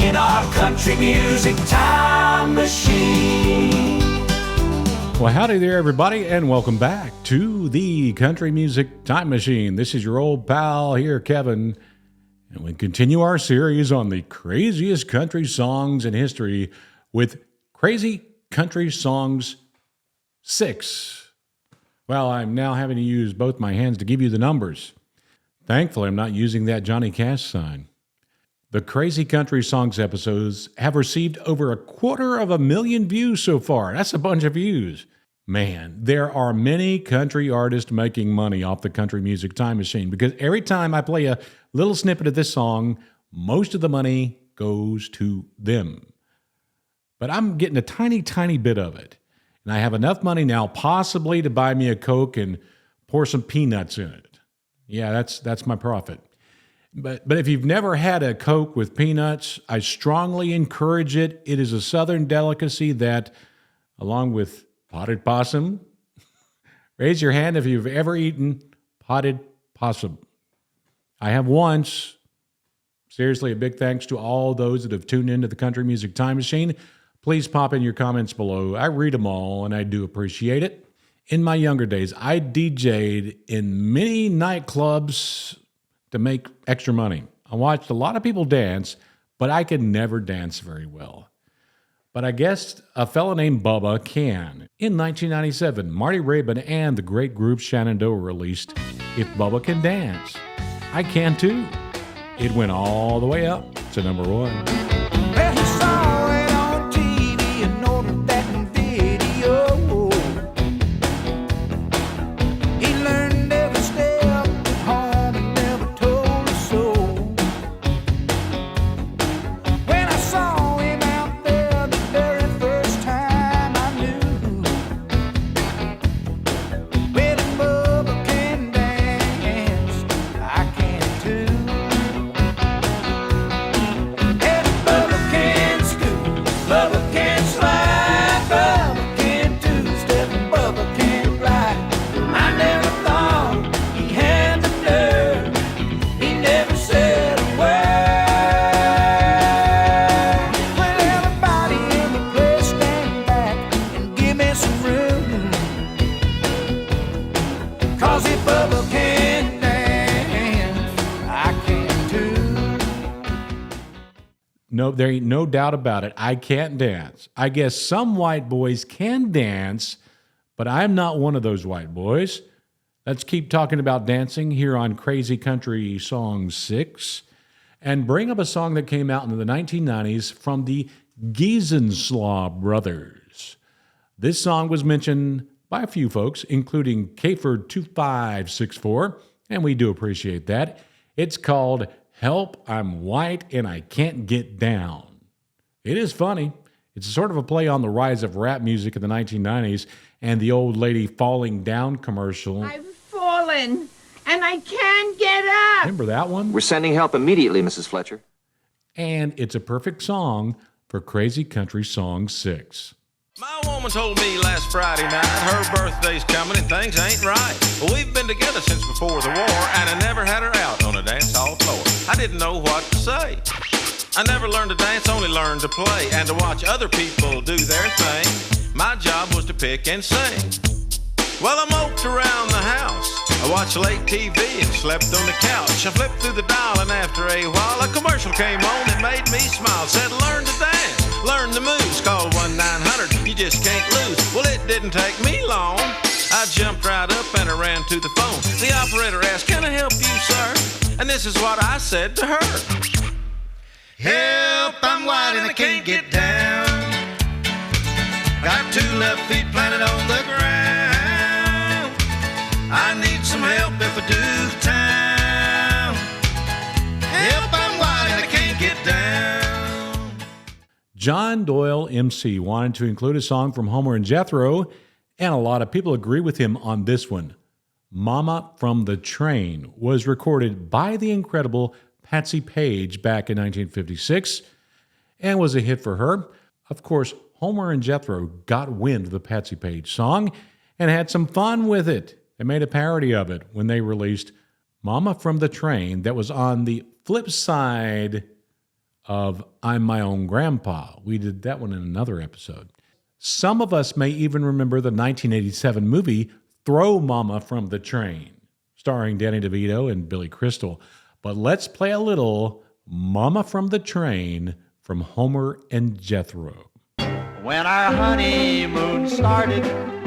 in our country music time machine. Well, howdy there, everybody, and welcome back to the Country Music Time Machine. This is your old pal here, Kevin, and we continue our series on the craziest country songs in history with Crazy Country Songs 6. Well, I'm now having to use both my hands to give you the numbers. Thankfully, I'm not using that Johnny Cash sign. The Crazy Country Songs episodes have received over 250,000 views so far. That's a bunch of views. Man, there are many country artists making money off the Country Music Time Machine because every time I play a little snippet of this song, most of the money goes to them. But I'm getting a tiny, tiny bit of it. And I have enough money now possibly to buy me a Coke and pour some peanuts in it. Yeah, that's my profit. But if you've never had a Coke with peanuts, I strongly encourage it. It is a Southern delicacy that, along with potted possum, raise your hand if you've ever eaten potted possum. I have once. Seriously, a big thanks to all those that have tuned into the Country Music Time Machine. Please pop in your comments below. I read them all, and I do appreciate it. In my younger days, I DJ'd in many nightclubs to make extra money. I watched a lot of people dance, but I could never dance very well. But I guess a fellow named Bubba can. In 1997, Marty Raybon and the great group Shenandoah released If Bubba Can Dance, I Can Too. It went all the way up to number 1. Well, he saw it on TV and ordered that video. He learned every step at home and never told us so. When I saw him out there the very first time, I knew. When Bubba can dance, I can too. Bubba can scoot, Bubba can slide, Bubba can two-step, Bubba can ride. I never thought he had the nerve, he never said a word. Well, everybody in the place stand back and give me some room, 'cause if Bubba can dance, I can too. No, there ain't no doubt about it. I can't dance. I guess some white boys can dance, but I'm not one of those white boys. Let's keep talking about dancing here on Crazy Country Song 6 and bring up a song that came out in the 1990s from the Giesenslaw Brothers. This song was mentioned by a few folks, including Kford2564, and we do appreciate that. It's called Help, I'm White and I Can't Get Down. It is funny. It's sort of a play on the rise of rap music in the 1990s and the old lady falling down commercial. I've fallen, and I can't get up. Remember that one? We're sending help immediately, Mrs. Fletcher. And it's a perfect song for Crazy Country Song 6. My woman told me last Friday night her birthday's coming and things ain't right. Well, we've been together since before the war, and I never had her out on a dance hall floor. I didn't know what to say. I never learned to dance, only learned to play, and to watch other people do their thing. My job was to pick and sing. Well, I moped around the house. I watched late TV and slept on the couch. I flipped through the dial, and after a while, a commercial came on and made me smile. Said, learn to dance, learn the moves, call 1-900, you just can't lose. Well, it didn't take me long. I jumped right up and I ran to the phone. The operator asked, can I help you, sir? And this is what I said to her. Help, I'm white and I can't get down. Got 2 left feet planted on the ground. I need some help if I do town. Help, I'm white and I can't get down. John Doyle MC wanted to include a song from Homer and Jethro, and a lot of people agree with him on this one. Mama from the Train was recorded by the incredible Patsy Page back in 1956 and was a hit for her. Of course, Homer and Jethro got wind of the Patsy Page song and had some fun with it. They made a parody of it when they released Mama from the Train that was on the flip side of I'm My Own Grandpa. We did that one in another episode. Some of us may even remember the 1987 movie Throw Mama from the Train, starring Danny DeVito and Billy Crystal. But let's play a little Mama from the Train from Homer and Jethro. When our honeymoon started,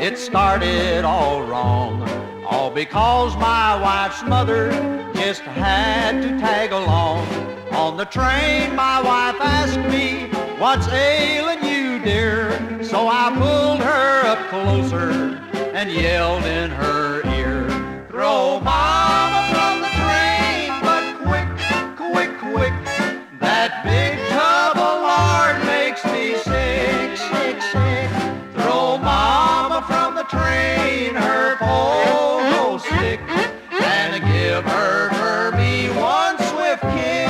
it started all wrong. All because my wife's mother just had to tag along. On the train, my wife asked me, "What's ailing you, dear?" So I pulled her up closer and yelled in her ear, "Throw Mama from the train, but quick, quick, quick. That big tub of lard makes me sick, sick, sick. Throw Mama from the train, her pogo stick, and give her for me one swift kick."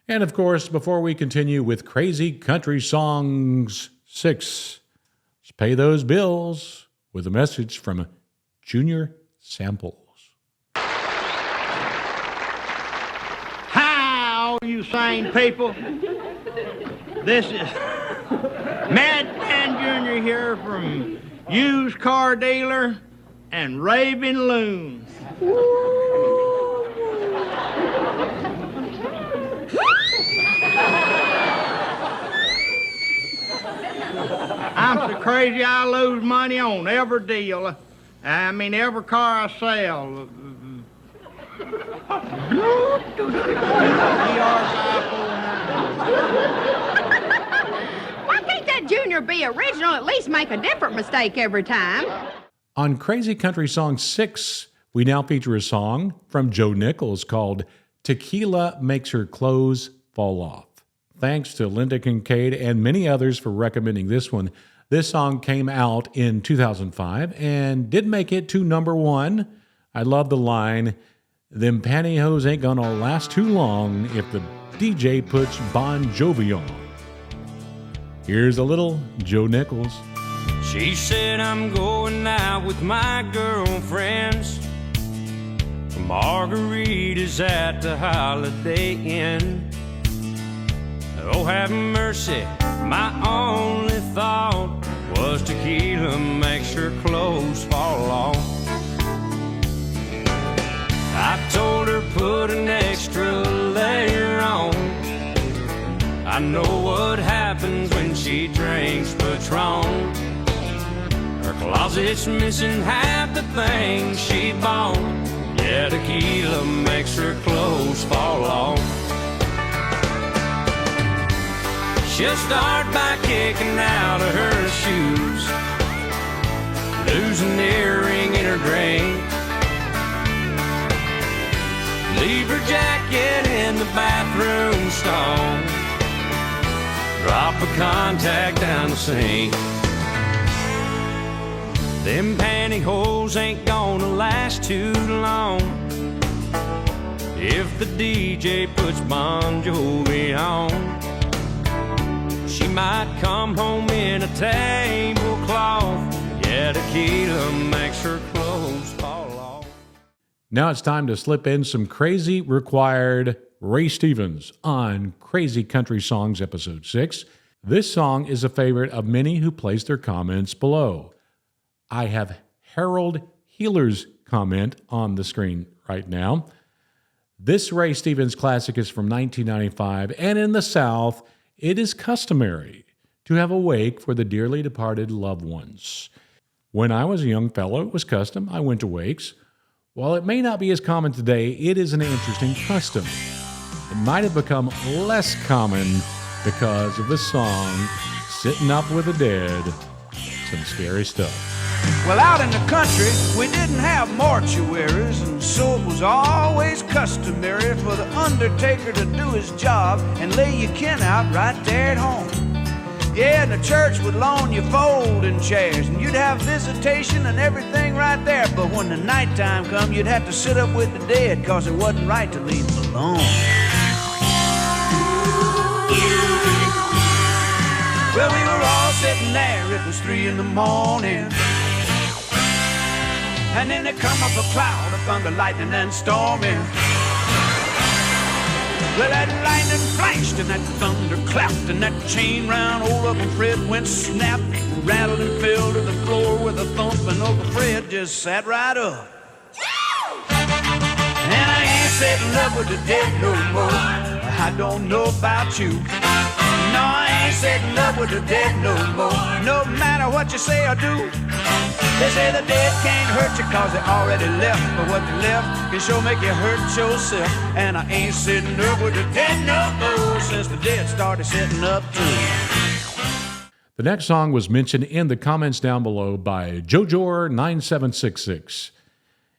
And of course, before we continue with Crazy Country Songs 6, let's pay those bills with a message from Junior Samples. Hi, all you sane people. This is Mad Man Jr. here from Used Car Dealer and Raven Loon. I'm so crazy I lose money on every deal. I mean, every car I sell. Why can't that Junior be original, at least make a different mistake every time? On Crazy Country Song 6, we now feature a song from Joe Nichols called Tequila Makes Her Clothes Fall Off. Thanks to Linda Kincaid and many others for recommending this one. This song came out in 2005 and did make it to number 1. I love the line, "Them pantyhose ain't gonna last too long if the DJ puts Bon Jovi on." Here's a little Joe Nichols. She said I'm going out with my girlfriends. Margaritas at the Holiday Inn. Oh, have mercy, my only thought was tequila makes her clothes fall off. I told her put an extra layer on. I know what happens when she drinks Patron. Her closet's missing half the things she bought. Yeah, tequila makes her clothes fall off. She'll start by kicking out of her shoes, lose an earring in her drink, leave her jacket in the bathroom stall, drop a contact down the sink. Them pantyhose ain't gonna last too long if the DJ puts Bon Jovi on. She might come home in a tablecloth. Yeah, tequila makes her clothes fall off. Now it's time to slip in some crazy required Ray Stevens on Crazy Country Songs Episode 6. This song is a favorite of many who placed their comments below. I have Harold Healer's comment on the screen right now. This Ray Stevens classic is from 1995, and in the South, it is customary to have a wake for the dearly departed loved ones. When I was a young fellow, it was custom. I went to wakes. While it may not be as common today, it is an interesting custom. It might have become less common because of the song, Sitting Up with the Dead. Some scary stuff. Well, out in the country, we didn't have mortuaries, and so it was always customary for the undertaker to do his job and lay your kin out right there at home. Yeah, and the church would loan you folding chairs, and you'd have visitation and everything right there. But when the nighttime come, you'd have to sit up with the dead, 'cause it wasn't right to leave them alone. Well, we were all sitting there, it was 3 in the morning. And then there come up a cloud of thunder, lightning, and storming. Well, that lightning flashed and that thunder clapped and that chain round old Uncle Fred went snap, rattled and fell to the floor with a thump, and Uncle Fred just sat right up. And I ain't setting up with the dead no more. I don't know about you. No, I ain't setting up with the dead no more. No matter what you say or do. They say the dead can't hurt you cause they already left. But what they left can sure make you hurt yourself. And I ain't sitting up with the dead no more since the dead started sitting up too. The next song was mentioned in the comments down below by Jojor9766.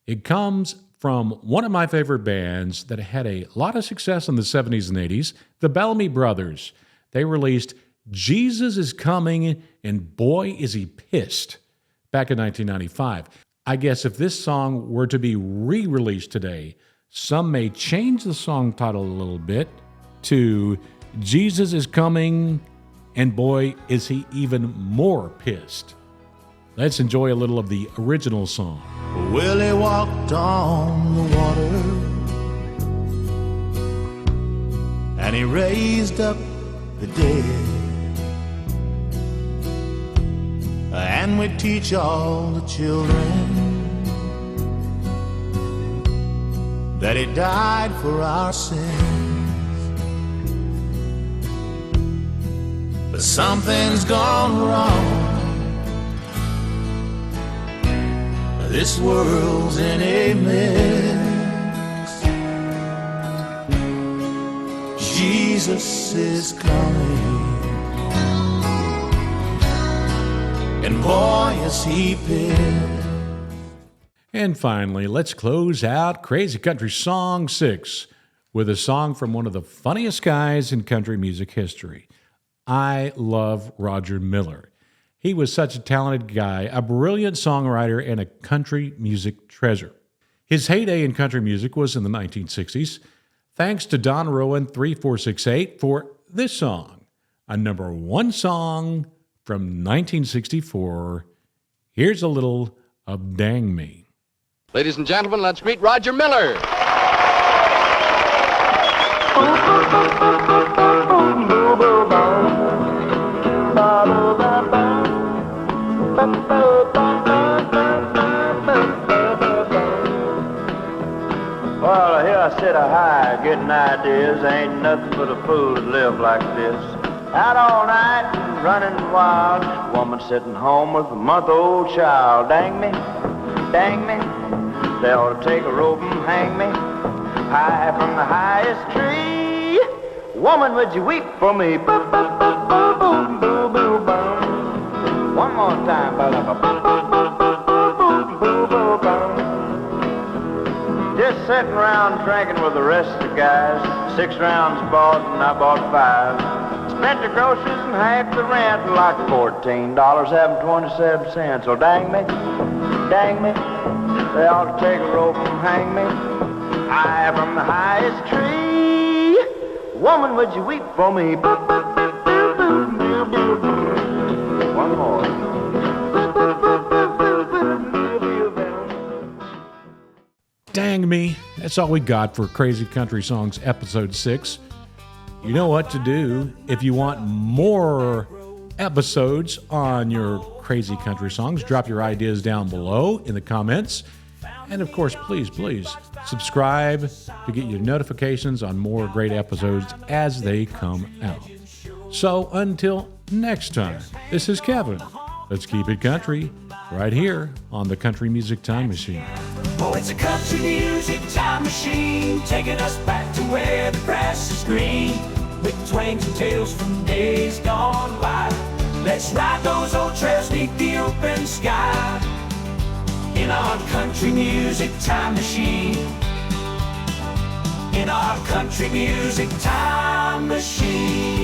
It comes from one of my favorite bands that had a lot of success in the 70s and 80s, the Bellamy Brothers. They released Jesus is Coming and Boy Is He Pissed back in 1995. I guess if this song were to be re-released today, some may change the song title a little bit to Jesus is Coming and Boy Is He Even More Pissed. Let's enjoy a little of the original song. Well, he walked on the water and he raised up the dead, and we teach all the children that he died for our sins. But something's gone wrong. This world's in a mess. Jesus is coming, and boy is he pissed. And finally, let's close out Crazy Country Song 6 with a song from one of the funniest guys in country music history. I love Roger Miller. He was such a talented guy, a brilliant songwriter, and a country music treasure. His heyday in country music was in the 1960s. Thanks to Don Rowan 3468 for this song, a number one song from 1964. Here's a little of Dang Me. Ladies and gentlemen, let's meet Roger Miller. Well, here I sit a-high, getting ideas. Ain't nothing but a fool to live like this. Out all night and running wild. Woman sitting home with a month-old child. Dang me, they ought to take a rope and hang me high from the highest tree. Woman, would you weep for me? Boop, boop, boop, boop, boop, boop, boop, boop. One more time. Boop, boop, boop, boop, boop, boop, boop, boop, boop. Just sitting around drinking with the rest of the guys. 6 rounds bought and I bought 5. Spent the groceries and half the rent, like $14.27. So dang me, they ought to take a rope and hang me high from the highest tree. Woman, would you weep for me? Boop, boop, boop, boop, boop, boop, boop, boop. One more. Boop, boop, boop, boop, boop, boop, boop, boop, boop. Dang me. That's all we got for Crazy Country Songs Episode 6. You know what to do if you want more episodes on your Crazy Country Songs. Drop your ideas down below in the comments. And of course, please subscribe to get your notifications on more great episodes as they come out. So until next time, this is Kevin. Let's keep it country right here on the Country Music Time Machine. Oh, it's a country music time machine, taking us back to where the grass is green, with twangs and tales from days gone by. Let's ride those old trails neath the open sky, in our country music time machine, in our country music time machine.